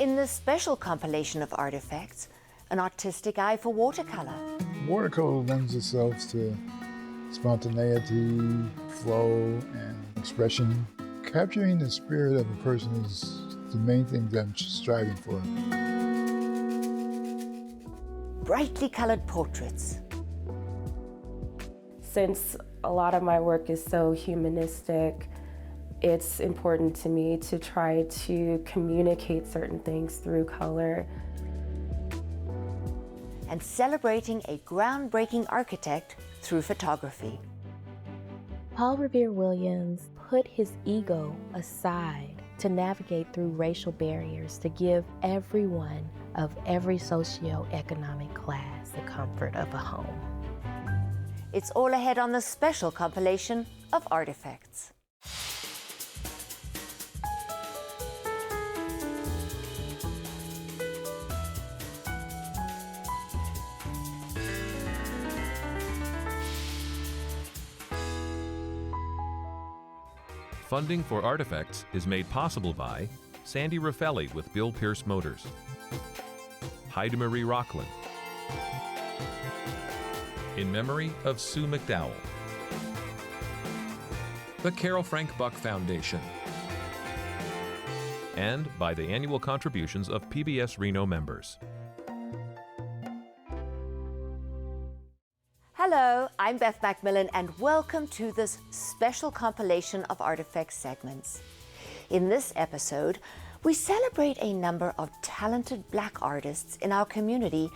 In this special compilation of artifacts, an artistic eye for watercolor. Watercolor lends itself to spontaneity, flow, and expression. Capturing the spirit of a person is the main thing that I'm striving for. Brightly colored portraits. Since a lot of my work is so humanistic, it's important to me to try to communicate certain things through color. And celebrating a groundbreaking architect through photography. Paul Revere Williams put his ego aside to navigate through racial barriers to give everyone of every socioeconomic class the comfort of a home. It's all ahead on the special compilation of artifacts. Funding for Artifacts is made possible by Sandy Raffelli with Bill Pierce Motors, Heidi Marie Rockland, in memory of Sue McDowell, the Carol Frank Buck Foundation, and by the annual contributions of PBS Reno members. Hello, I'm Beth Macmillan, and welcome to this special compilation of artifacts segments. In this episode, we celebrate a number of talented Black artists in our community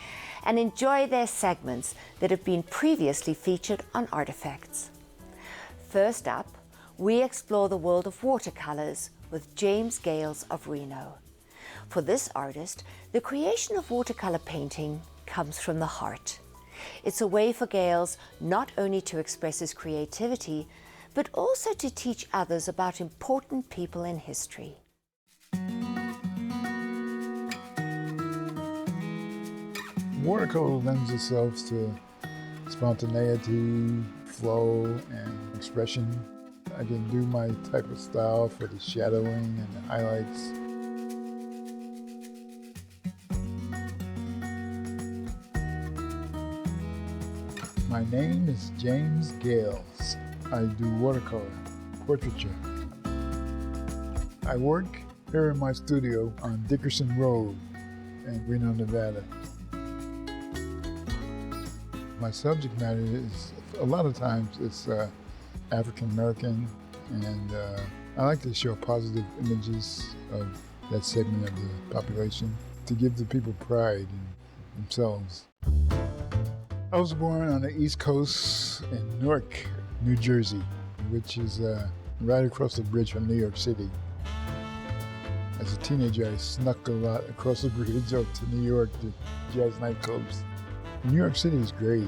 and enjoy their segments that have been previously featured on Artifacts. First up, we explore the world of watercolors with James Gayles of Reno. For this artist, the creation of watercolor painting comes from the heart. It's a way for Gayles not only to express his creativity, but also to teach others about important people in history. Watercolor lends itself to spontaneity, flow, and expression. I can do my type of style for the shadowing and the highlights. My name is James Gayles. I do watercolor, portraiture. I work here in my studio on Dickerson Road in Reno, Nevada. My subject matter is, a lot of times, it's African American, and I like to show positive images of that segment of the population to give the people pride in themselves. I was born on the East Coast in Newark, New Jersey, which is right across the bridge from New York City. As a teenager, I snuck a lot across the bridge up to New York to jazz nightclubs. New York City is great,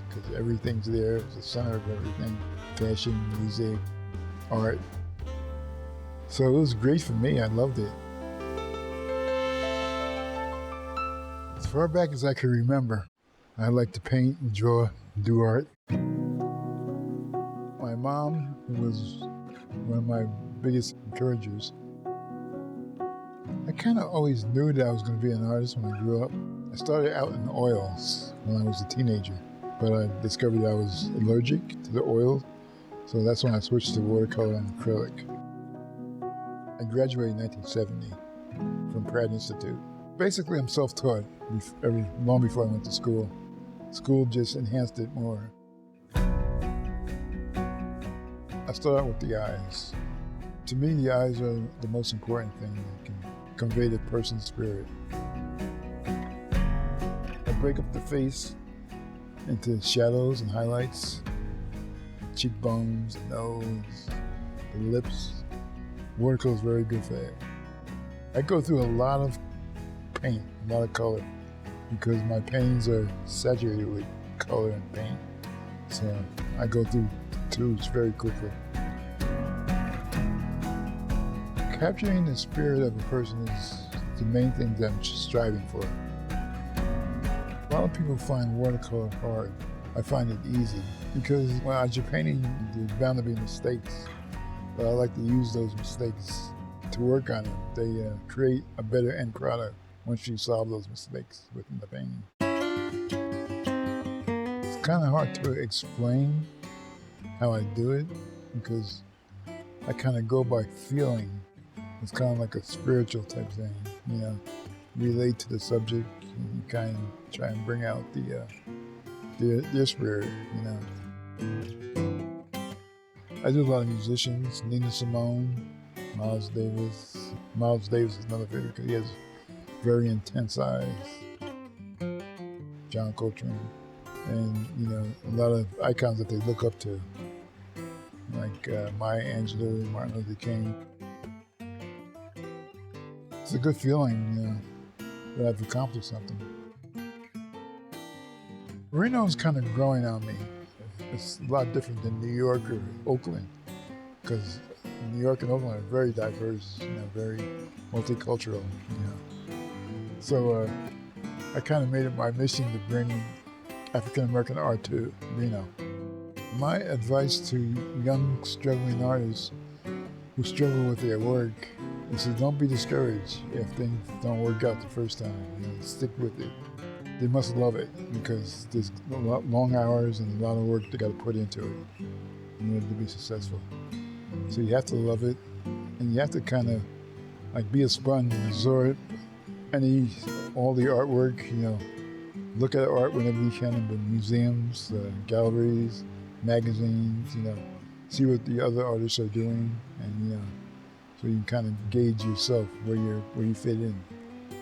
because everything's there. It's the center of everything. Fashion, music, art. So it was great for me. I loved it. As far back as I can remember, I like to paint and draw and do art. My mom was one of my biggest encouragers. I kind of always knew that I was going to be an artist when I grew up. I started out in oils when I was a teenager, but I discovered I was allergic to the oil, so that's when I switched to watercolor and acrylic. I graduated in 1970 from Pratt Institute. Basically, I'm self-taught long before I went to school. School just enhanced it more. I start out with the eyes. To me, the eyes are the most important thing that can convey the person's spirit. I break up the face into shadows and highlights, cheekbones, the nose, the lips. Watercolor is very good for that. I go through a lot of paint, a lot of color, because my paintings are saturated with color and paint. So I go through the tubes very quickly. Capturing the spirit of a person is the main thing that I'm striving for. A lot of people find watercolor hard. I find it easy because as you're painting, there's bound to be mistakes. But I like to use those mistakes to work on it. They create a better end product once you solve those mistakes within the painting. It's kind of hard to explain how I do it because I kind of go by feeling. It's kind of like a spiritual type thing, you know, relate to the subject and you kind of try and bring out their spirit, you know. I do a lot of musicians, Nina Simone, Miles Davis. Miles Davis is another favorite because he has very intense eyes. John Coltrane. And, you know, a lot of icons that they look up to, like Maya Angelou, Martin Luther King. It's a good feeling, you know, that I've accomplished something. Reno is kind of growing on me. It's a lot different than New York or Oakland, because New York and Oakland are very diverse, you know, very multicultural, you know. So I kind of made it my mission to bring African American art to Reno. My advice to young struggling artists who struggle with their work is to don't be discouraged if things don't work out the first time. You know, stick with it. They must love it because there's a lot long hours and a lot of work they got to put into it in order to be successful. So you have to love it, and you have to kind of like be a sponge and absorb all the artwork. You know, look at art whenever you can in the museums, galleries, magazines. You know, see what the other artists are doing, and you know, so you can kind of gauge yourself where you fit in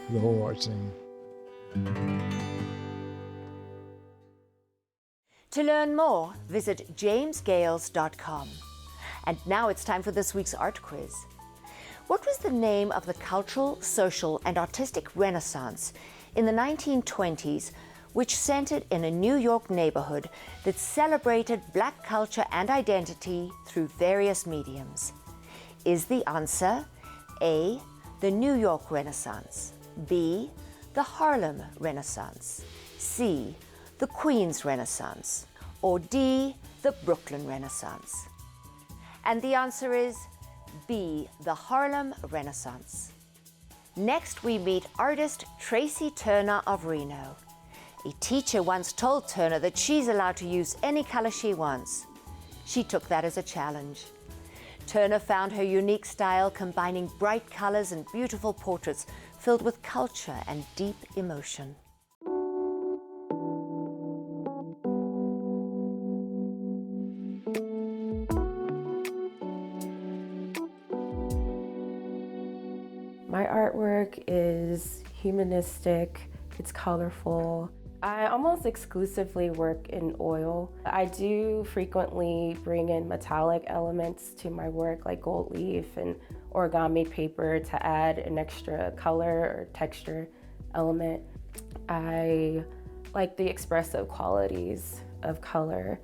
to the whole art scene. To learn more, visit jamesgayles.com. And now it's time for this week's art quiz. What was the name of the cultural, social, and artistic renaissance in the 1920s, which centered in a New York neighborhood that celebrated Black culture and identity through various mediums? Is the answer A, the New York Renaissance, B, the Harlem Renaissance, C, the Queens Renaissance, or D, the Brooklyn Renaissance? And the answer is B, the Harlem Renaissance. Next, we meet artist Traci Turner of Reno. A teacher once told Turner that she's allowed to use any color she wants. She took that as a challenge. Turner found her unique style combining bright colors and beautiful portraits filled with culture and deep emotion. My artwork is humanistic, it's colorful. I almost exclusively work in oil. I do frequently bring in metallic elements to my work, like gold leaf and origami paper, to add an extra color or texture element. I like the expressive qualities of color.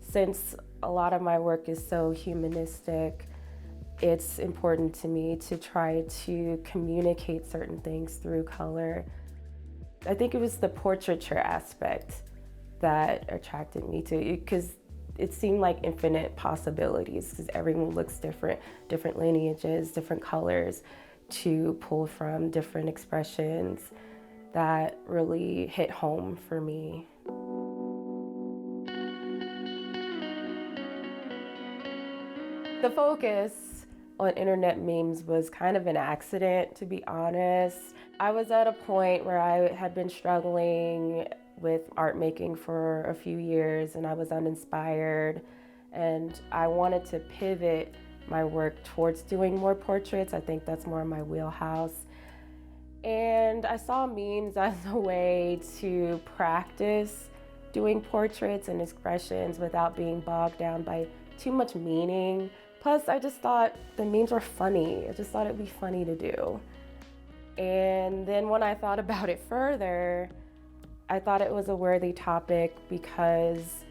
Since a lot of my work is so humanistic, it's important to me to try to communicate certain things through color. I think it was the portraiture aspect that attracted me to it, because it seemed like infinite possibilities, because everyone looks different, different lineages, different colors to pull from, different expressions that really hit home for me. The focus on internet memes was kind of an accident, to be honest. I was at a point where I had been struggling with art making for a few years and I was uninspired, and I wanted to pivot my work towards doing more portraits. I think that's more my wheelhouse. And I saw memes as a way to practice doing portraits and expressions without being bogged down by too much meaning. Plus, I just thought the memes were funny. I just thought it'd be funny to do. And then when I thought about it further, I thought it was a worthy topic because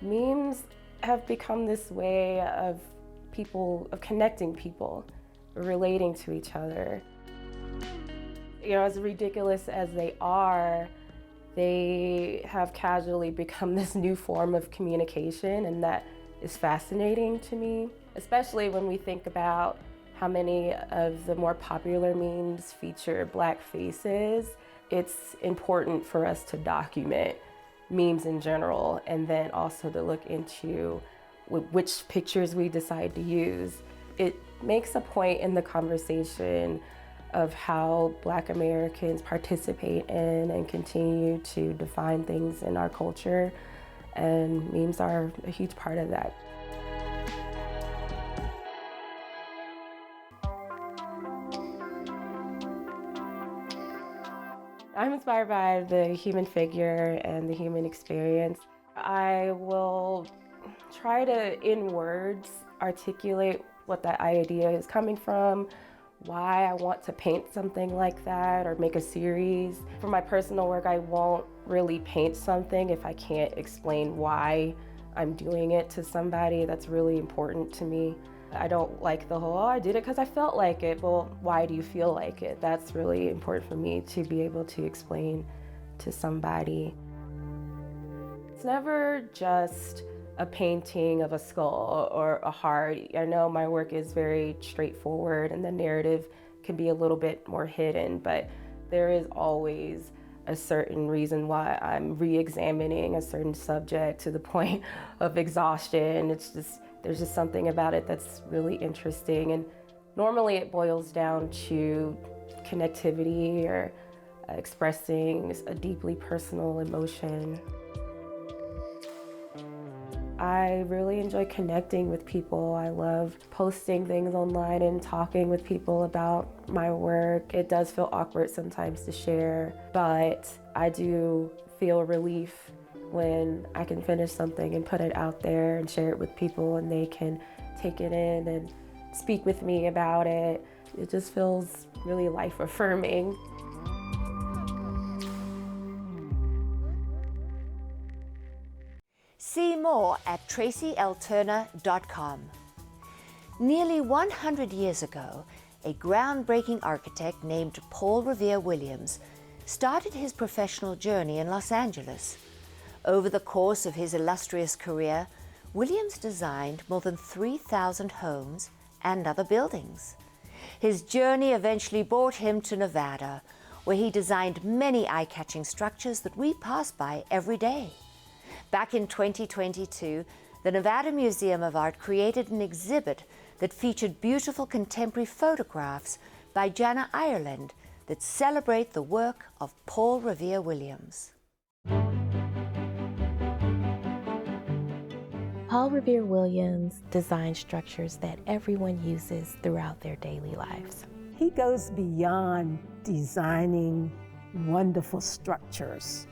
memes have become this way of connecting people, relating to each other. You know, as ridiculous as they are, they have casually become this new form of communication, and that is fascinating to me, especially when we think about how many of the more popular memes feature Black faces. It's important for us to document memes in general, and then also to look into which pictures we decide to use. It makes a point in the conversation of how Black Americans participate in and continue to define things in our culture, and memes are a huge part of that. I'm inspired by the human figure and the human experience. I will try to, in words, articulate what that idea is coming from, why I want to paint something like that or make a series. For my personal work, I won't really paint something if I can't explain why I'm doing it to somebody. That's really important to me. I don't like the whole, oh, I did it because I felt like it. Well, why do you feel like it? That's really important for me to be able to explain to somebody. It's never just a painting of a skull or a heart. I know my work is very straightforward and the narrative can be a little bit more hidden, but there is always a certain reason why I'm re-examining a certain subject to the point of exhaustion. There's just something about it that's really interesting, and normally it boils down to connectivity or expressing a deeply personal emotion. I really enjoy connecting with people. I love posting things online and talking with people about my work. It does feel awkward sometimes to share, but I do feel relief when I can finish something and put it out there and share it with people and they can take it in and speak with me about it. It just feels really life-affirming. See more at tracilturner.com. Nearly 100 years ago, a groundbreaking architect named Paul Revere Williams started his professional journey in Los Angeles. Over the course of his illustrious career, Williams designed more than 3,000 homes and other buildings. His journey eventually brought him to Nevada, where he designed many eye-catching structures that we pass by every day. Back in 2022, the Nevada Museum of Art created an exhibit that featured beautiful contemporary photographs by Janna Ireland that celebrate the work of Paul Revere Williams. Paul Revere Williams designed structures that everyone uses throughout their daily lives. He goes beyond designing wonderful structures.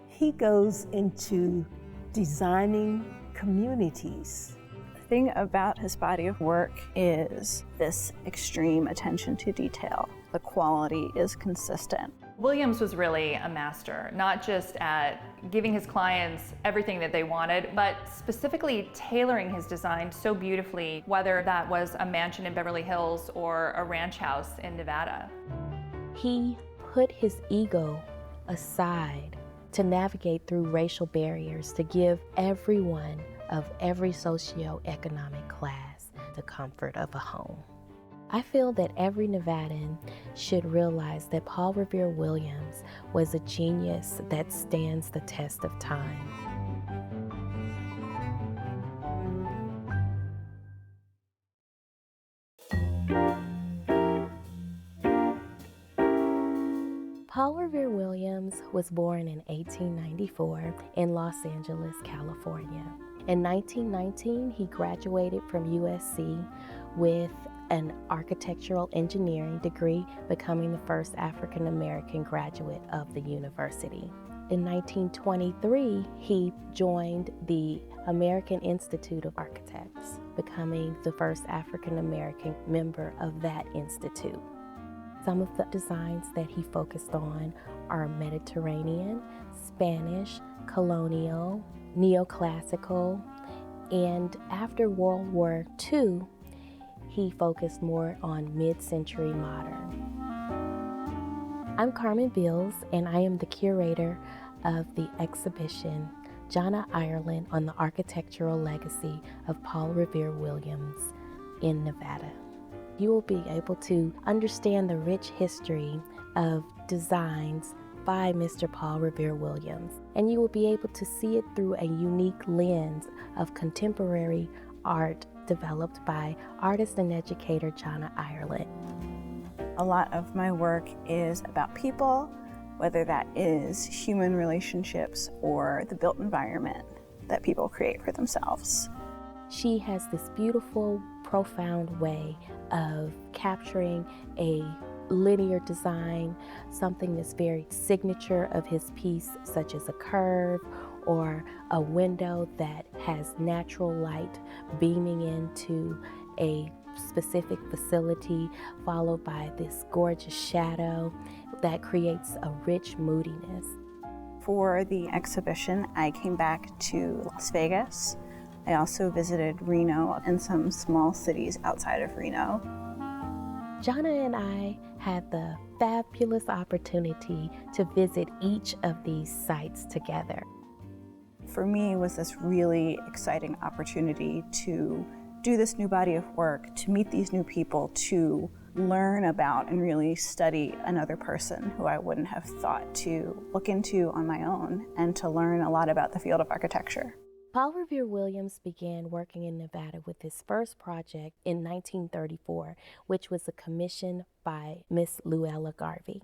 He goes into designing communities. The thing about his body of work is this extreme attention to detail. The quality is consistent. Williams was really a master, not just at giving his clients everything that they wanted, but specifically tailoring his design so beautifully, whether that was a mansion in Beverly Hills or a ranch house in Nevada. He put his ego aside to navigate through racial barriers to give everyone of every socioeconomic class the comfort of a home. I feel that every Nevadan should realize that Paul Revere Williams was a genius that stands the test of time. Paul Revere Williams was born in 1894 in Los Angeles, California. In 1919, he graduated from USC with an architectural engineering degree, becoming the first African-American graduate of the university. In 1923, he joined the American Institute of Architects, becoming the first African-American member of that institute. Some of the designs that he focused on are Mediterranean, Spanish, colonial, neoclassical, and after World War II, he focused more on mid-century modern. I'm Carmen Beals, and I am the curator of the exhibition Janna Ireland on the Architectural Legacy of Paul Revere Williams in Nevada. You will be able to understand the rich history of designs by Mr. Paul Revere Williams, and you will be able to see it through a unique lens of contemporary art developed by artist and educator Janna Ireland. A lot of my work is about people, whether that is human relationships or the built environment that people create for themselves. She has this beautiful, profound way of capturing a linear design, something that's very signature of his piece, such as a curve or a window that has natural light beaming into a specific facility, followed by this gorgeous shadow that creates a rich moodiness. For the exhibition, I came back to Las Vegas. I also visited Reno and some small cities outside of Reno. Janna and I had the fabulous opportunity to visit each of these sites together. For me, it was this really exciting opportunity to do this new body of work, to meet these new people, to learn about and really study another person who I wouldn't have thought to look into on my own, and to learn a lot about the field of architecture. Paul Revere Williams began working in Nevada with his first project in 1934, which was a commission by Miss Luella Garvey.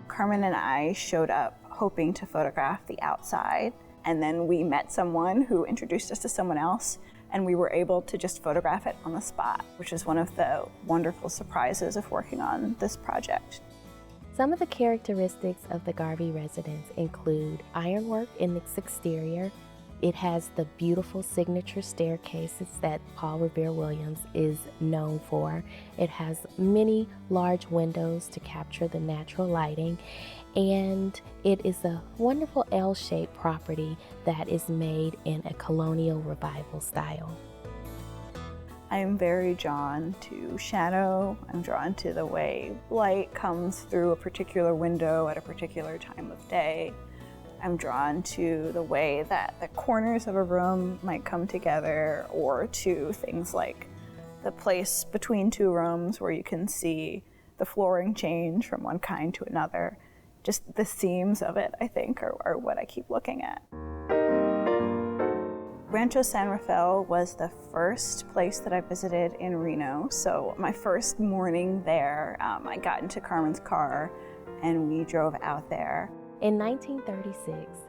Carmen and I showed up hoping to photograph the outside, and then we met someone who introduced us to someone else, and we were able to just photograph it on the spot, which is one of the wonderful surprises of working on this project. Some of the characteristics of the Garvey residence include ironwork in its exterior. It has the beautiful signature staircases that Paul Revere Williams is known for. It has many large windows to capture the natural lighting, and it is a wonderful L-shaped property that is made in a colonial revival style. I am very drawn to shadow. I'm drawn to the way light comes through a particular window at a particular time of day. I'm drawn to the way that the corners of a room might come together, or to things like the place between two rooms where you can see the flooring change from one kind to another. Just the seams of it, I think, are what I keep looking at. Rancho San Rafael was the first place that I visited in Reno. So my first morning there, I got into Carmen's car and we drove out there. In 1936,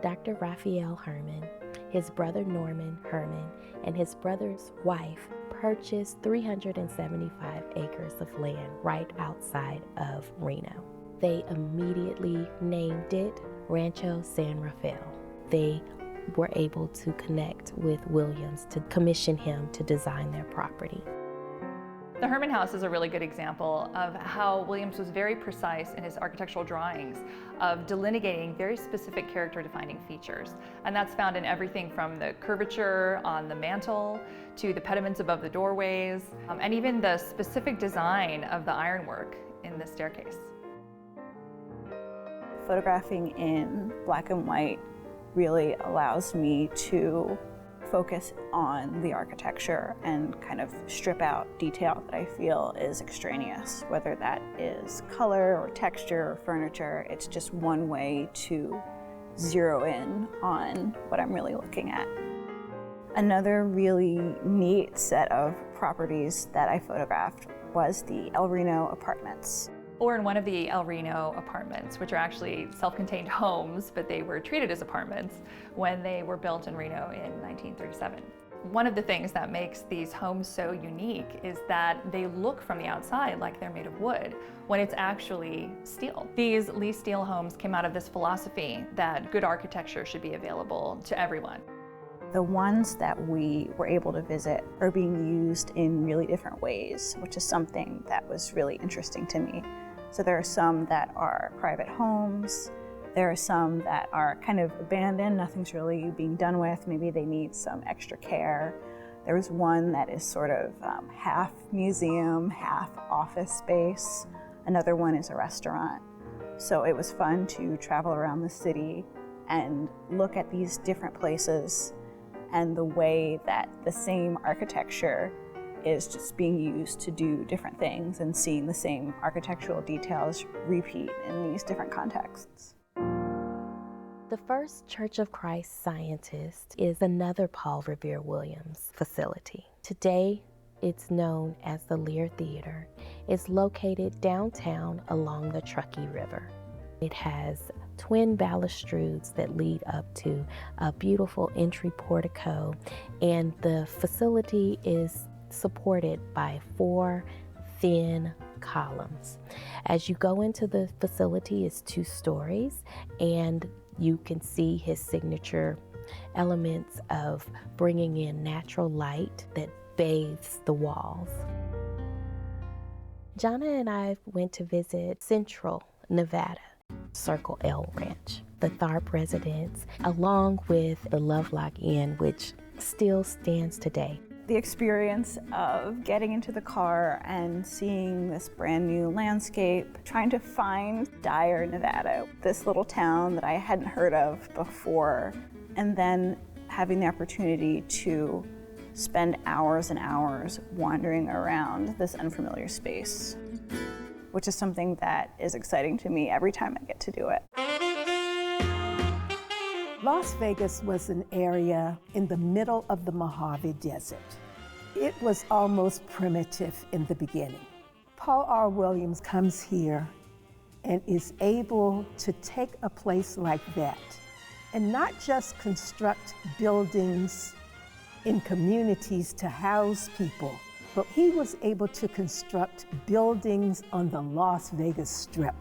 Dr. Raphael Herman, his brother Norman Herman, and his brother's wife purchased 375 acres of land right outside of Reno. They immediately named it Rancho San Rafael. They were able to connect with Williams to commission him to design their property. The Herman House is a really good example of how Williams was very precise in his architectural drawings of delineating very specific character-defining features. And that's found in everything from the curvature on the mantle to the pediments above the doorways, and even the specific design of the ironwork in the staircase. Photographing in black and white really allows me to focus on the architecture and kind of strip out detail that I feel is extraneous, whether that is color or texture or furniture. It's just one way to zero in on what I'm really looking at. Another really neat set of properties that I photographed was the El Reno apartments. Or in one of the El Reno apartments, which are actually self-contained homes, but they were treated as apartments when they were built in Reno in 1937. One of the things that makes these homes so unique is that they look from the outside like they're made of wood, when it's actually steel. These Lee steel homes came out of this philosophy that good architecture should be available to everyone. The ones that we were able to visit are being used in really different ways, which is something that was really interesting to me. So there are some that are private homes, there are some that are kind of abandoned, nothing's really being done with, maybe they need some extra care. There was one that is sort of half museum, half office space. Another one is a restaurant. So it was fun to travel around the city and look at these different places and the way that the same architecture is just being used to do different things and seeing the same architectural details repeat in these different contexts. The first Church of Christ Scientist is another Paul Revere Williams facility. Today, it's known as the Lear Theater. It's located downtown along the Truckee River. It has twin balustrades that lead up to a beautiful entry portico, and the facility is supported by 4 thin columns. As you go into the facility, it's 2 stories, and you can see his signature elements of bringing in natural light that bathes the walls. Janna and I went to visit Central Nevada, Circle L Ranch, the Tharp residence, along with the Lovelock Inn, which still stands today. The experience of getting into the car and seeing this brand new landscape, trying to find Dyer, Nevada, this little town that I hadn't heard of before, and then having the opportunity to spend hours and hours wandering around this unfamiliar space, which is something that is exciting to me every time I get to do it. Las Vegas was an area in the middle of the Mojave Desert. It was almost primitive in the beginning. Paul R. Williams comes here and is able to take a place like that and not just construct buildings in communities to house people, but he was able to construct buildings on the Las Vegas Strip.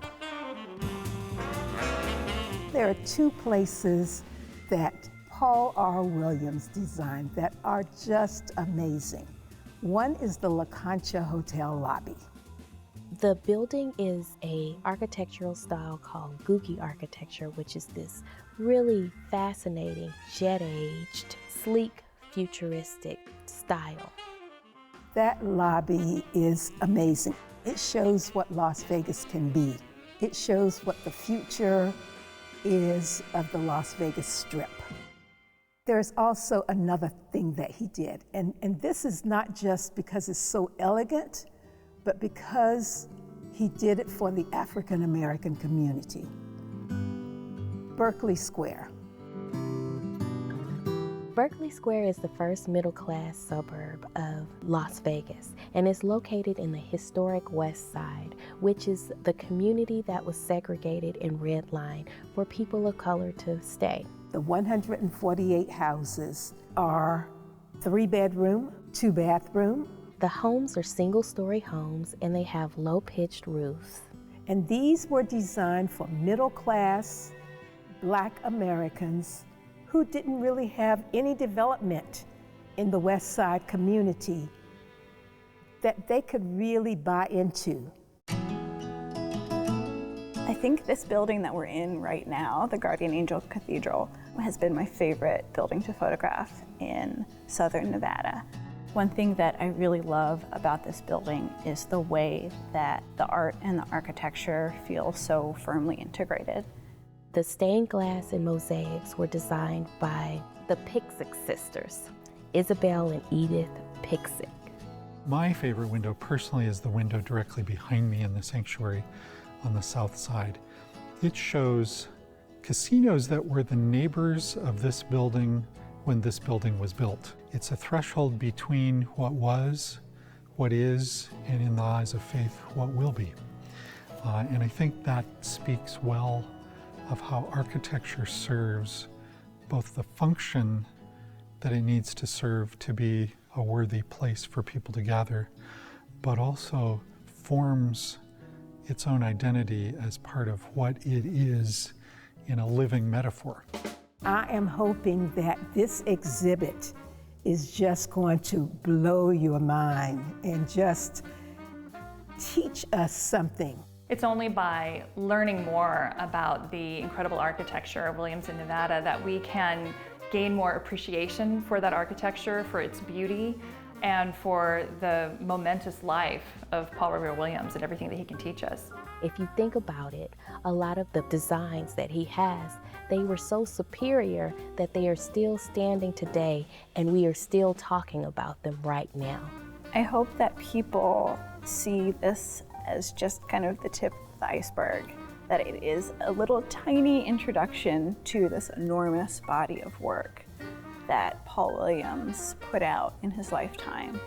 There are 2 places that Paul R. Williams designed that are just amazing. One is the La Concha Hotel lobby. The building is an architectural style called Googie architecture, which is this really fascinating, jet-aged, sleek, futuristic style. That lobby is amazing. It shows what Las Vegas can be. It shows what the future is of the Las Vegas Strip. There's also another thing that he did, and this is not just because it's so elegant, but because he did it for the African American community. Berkeley Square. Berkeley Square is the first middle-class suburb of Las Vegas, and it's located in the historic West Side, which is the community that was segregated and redlined for people of color to stay. The 148 houses are 3-bedroom, 2-bathroom. The homes are single-story homes, and they have low-pitched roofs. And these were designed for middle-class Black Americans who didn't really have any development in the West Side community that they could really buy into. I think this building that we're in right now, the Guardian Angel Cathedral, has been my favorite building to photograph in southern Nevada. One thing that I really love about this building is the way that the art and the architecture feel so firmly integrated. The stained glass and mosaics were designed by the Pixick sisters, Isabel and Edith Pixick. My favorite window personally is the window directly behind me in the sanctuary on the south side. It shows casinos that were the neighbors of this building when this building was built. It's a threshold between what was, what is, and in the eyes of faith, what will be. And I think that speaks well of how architecture serves both the function that it needs to serve to be a worthy place for people to gather, but also forms its own identity as part of what it is in a living metaphor. I am hoping that this exhibit is just going to blow your mind and just teach us something. It's only by learning more about the incredible architecture of Williams in Nevada that we can gain more appreciation for that architecture, for its beauty, and for the momentous life of Paul Revere Williams and everything that he can teach us. If you think about it, a lot of the designs that he has, they were so superior that they are still standing today, and we are still talking about them right now. I hope that people see this as just kind of the tip of the iceberg, that it is a little tiny introduction to this enormous body of work that Paul Williams put out in his lifetime.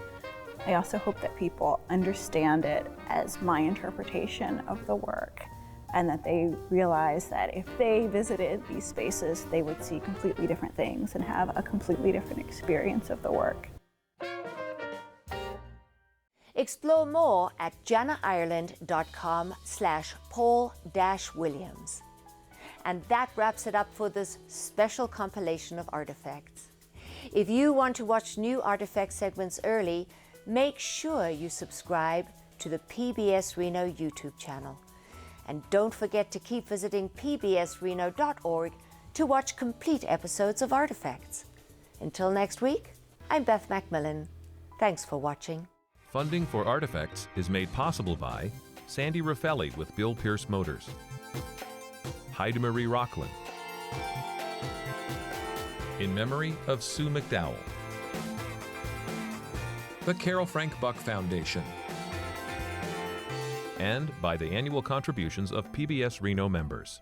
I also hope that people understand it as my interpretation of the work, and that they realize that if they visited these spaces, they would see completely different things and have a completely different experience of the work. Explore more at jannaireland.com/Paul-Williams. And that wraps it up for this special compilation of artifacts. If you want to watch new Artifacts segments early, make sure you subscribe to the PBS Reno YouTube channel. And don't forget to keep visiting pbsreno.org to watch complete episodes of Artifacts. Until next week, I'm Beth Macmillan. Thanks for watching. Funding for Artifacts is made possible by Sandy Raffelli with Bill Pierce Motors, Heidi Marie Rockland, in memory of Sue McDowell, the Carol Frank Buck Foundation, and by the annual contributions of PBS Reno members.